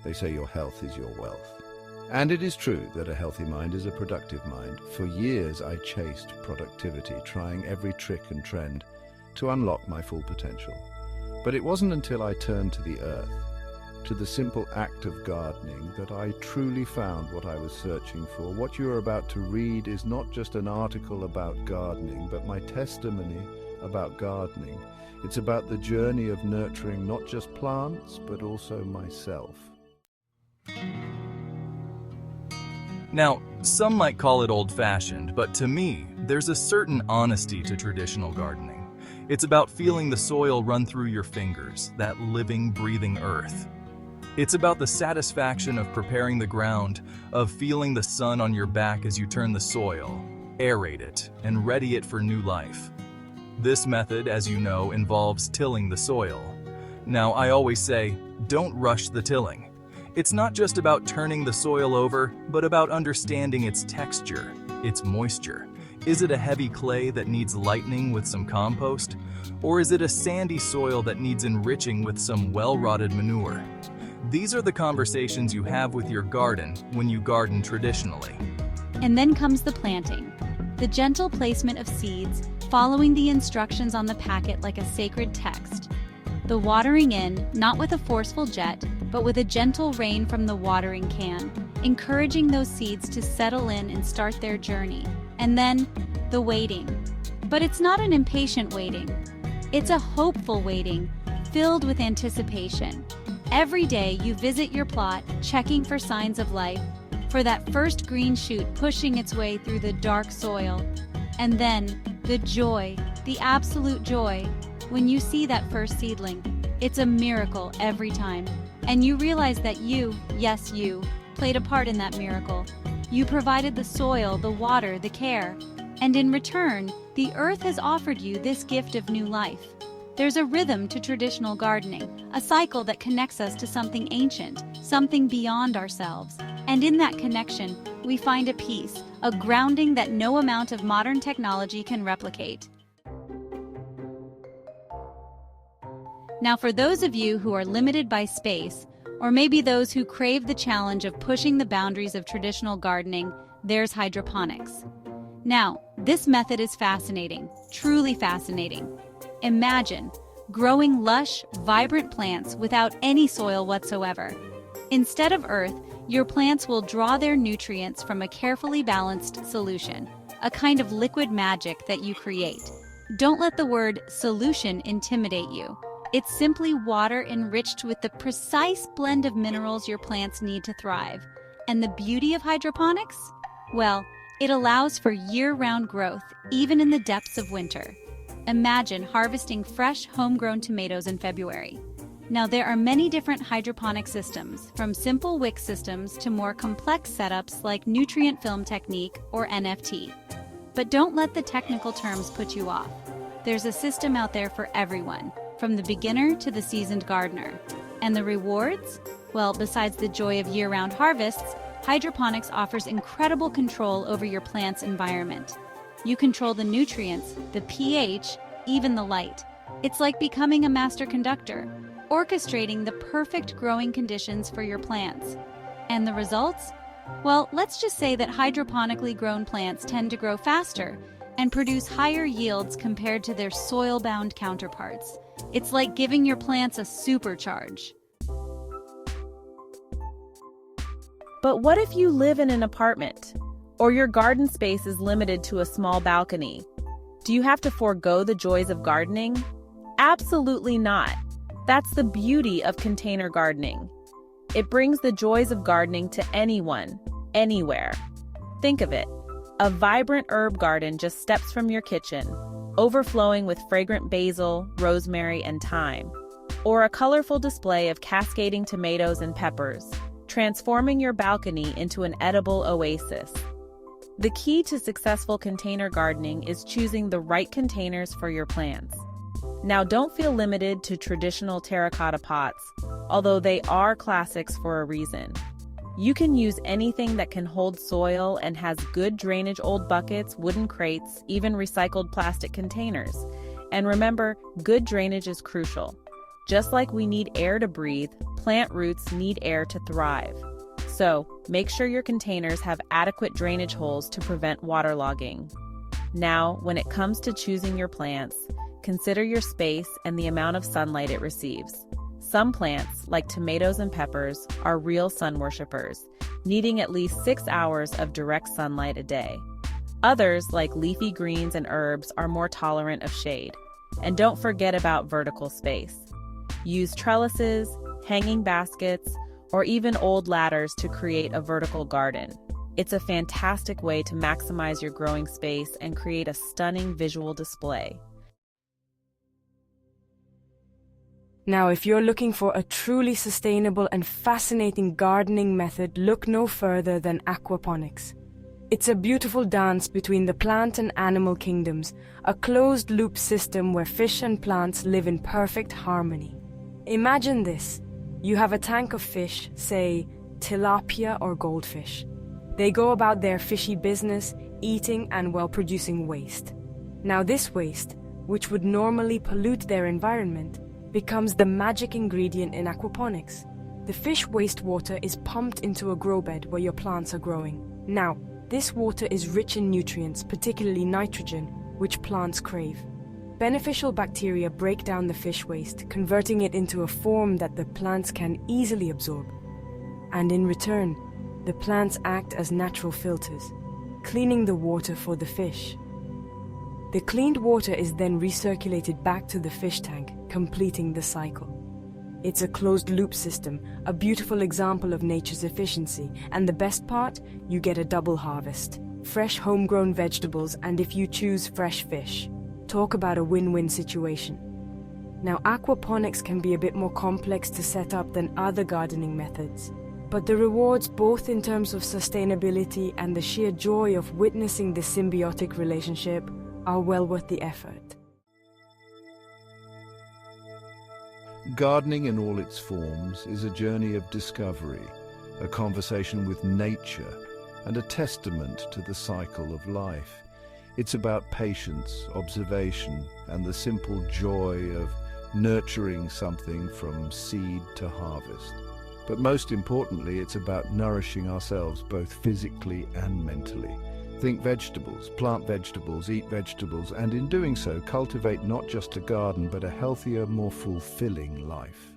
They say your health is your wealth. And it is true that a healthy mind is a productive mind. For years, I chased productivity, trying every trick and trend to unlock my full potential. But it wasn't until I turned to the earth, to the simple act of gardening, that I truly found what I was searching for. What you are about to read is not just an article about gardening, but my testimony about gardening. It's about the journey of nurturing not just plants, but also myself. Now, some might call it old-fashioned, but to me, there's a certain honesty to traditional gardening. It's about feeling the soil run through your fingers, that living, breathing earth. It's about the satisfaction of preparing the ground, of feeling the sun on your back as you turn the soil, aerate it, and ready it for new life. This method, as you know, involves tilling the soil. Now, I always say, don't rush the tilling. It's not just about turning the soil over, but about understanding its texture, its moisture. Is it a heavy clay that needs lightening with some compost? Or is it a sandy soil that needs enriching with some well-rotted manure? These are the conversations you have with your garden when you garden traditionally. And then comes the planting. The gentle placement of seeds, following the instructions on the packet like a sacred text. The watering in, not with a forceful jet, but with a gentle rain from the watering can, encouraging those seeds to settle in and start their journey. And then, the waiting. But it's not an impatient waiting. It's a hopeful waiting, filled with anticipation. Every day you visit your plot, checking for signs of life, for that first green shoot pushing its way through the dark soil. And then, the joy, the absolute joy, when you see that first seedling. It's a miracle every time. And you realize that you, yes you, played a part in that miracle. You provided the soil, the water, the care. And in return, the earth has offered you this gift of new life. There's a rhythm to traditional gardening, a cycle that connects us to something ancient, something beyond ourselves. And in that connection, we find a peace, a grounding that no amount of modern technology can replicate. Now, for those of you who are limited by space, or maybe those who crave the challenge of pushing the boundaries of traditional gardening, there's hydroponics. Now, this method is fascinating, truly fascinating. Imagine growing lush, vibrant plants without any soil whatsoever. Instead of earth, your plants will draw their nutrients from a carefully balanced solution, a kind of liquid magic that you create. Don't let the word solution intimidate you. It's simply water enriched with the precise blend of minerals your plants need to thrive. And the beauty of hydroponics? Well, it allows for year-round growth, even in the depths of winter. Imagine harvesting fresh, homegrown tomatoes in February. Now, there are many different hydroponic systems, from simple wick systems to more complex setups like nutrient film technique or NFT. But don't let the technical terms put you off. There's a system out there for everyone, from the beginner to the seasoned gardener. And the rewards? Well, besides the joy of year-round harvests, hydroponics offers incredible control over your plant's environment. You control the nutrients, the pH, even the light. It's like becoming a master conductor, orchestrating the perfect growing conditions for your plants. And the results? Well, let's just say that hydroponically grown plants tend to grow faster and produce higher yields compared to their soil-bound counterparts. It's like giving your plants a supercharge. But what if you live in an apartment, or your garden space is limited to a small balcony? Do you have to forego the joys of gardening? Absolutely not. That's the beauty of container gardening. It brings the joys of gardening to anyone, anywhere. Think of it. A vibrant herb garden just steps from your kitchen, overflowing with fragrant basil, rosemary, and thyme. Or a colorful display of cascading tomatoes and peppers, transforming your balcony into an edible oasis. The key to successful container gardening is choosing the right containers for your plants. Now, don't feel limited to traditional terracotta pots, although they are classics for a reason. You can use anything that can hold soil and has good drainage: old buckets, wooden crates, even recycled plastic containers. And remember, good drainage is crucial. Just like we need air to breathe, Plant roots need air to thrive. So, make sure your containers have adequate drainage holes to prevent waterlogging. Now, when it comes to choosing your plants, consider your space and the amount of sunlight it receives. Some plants, like tomatoes and peppers, are real sun worshippers, needing at least 6 hours of direct sunlight a day. Others, like leafy greens and herbs, are more tolerant of shade. And don't forget about vertical space. Use trellises, hanging baskets, or even old ladders to create a vertical garden. It's a fantastic way to maximize your growing space and create a stunning visual display. Now, if you're looking for a truly sustainable and fascinating gardening method, look no further than aquaponics. It's a beautiful dance between the plant and animal kingdoms, a closed-loop system where fish and plants live in perfect harmony. Imagine this. You have a tank of fish, say, tilapia or goldfish. They go about their fishy business, eating and, well, producing waste. Now this waste, which would normally pollute their environment, becomes the magic ingredient in aquaponics. The fish wastewater is pumped into a grow bed where your plants are growing. Now, this water is rich in nutrients, particularly nitrogen, which plants crave. Beneficial bacteria break down the fish waste, converting it into a form that the plants can easily absorb. And in return, the plants act as natural filters, cleaning the water for the fish. The cleaned water is then recirculated back to the fish tank, completing the cycle. It's a closed-loop system, a beautiful example of nature's efficiency, and the best part, you get a double harvest. Fresh homegrown vegetables, and if you choose, fresh fish. Talk about a win-win situation. Now, aquaponics can be a bit more complex to set up than other gardening methods, but the rewards, both in terms of sustainability and the sheer joy of witnessing this symbiotic relationship, are well worth the effort. Gardening in all its forms is a journey of discovery, a conversation with nature, and a testament to the cycle of life. It's about patience, observation, and the simple joy of nurturing something from seed to harvest. But most importantly, it's about nourishing ourselves both physically and mentally. Think vegetables, plant vegetables, eat vegetables, and in doing so, cultivate not just a garden, but a healthier, more fulfilling life.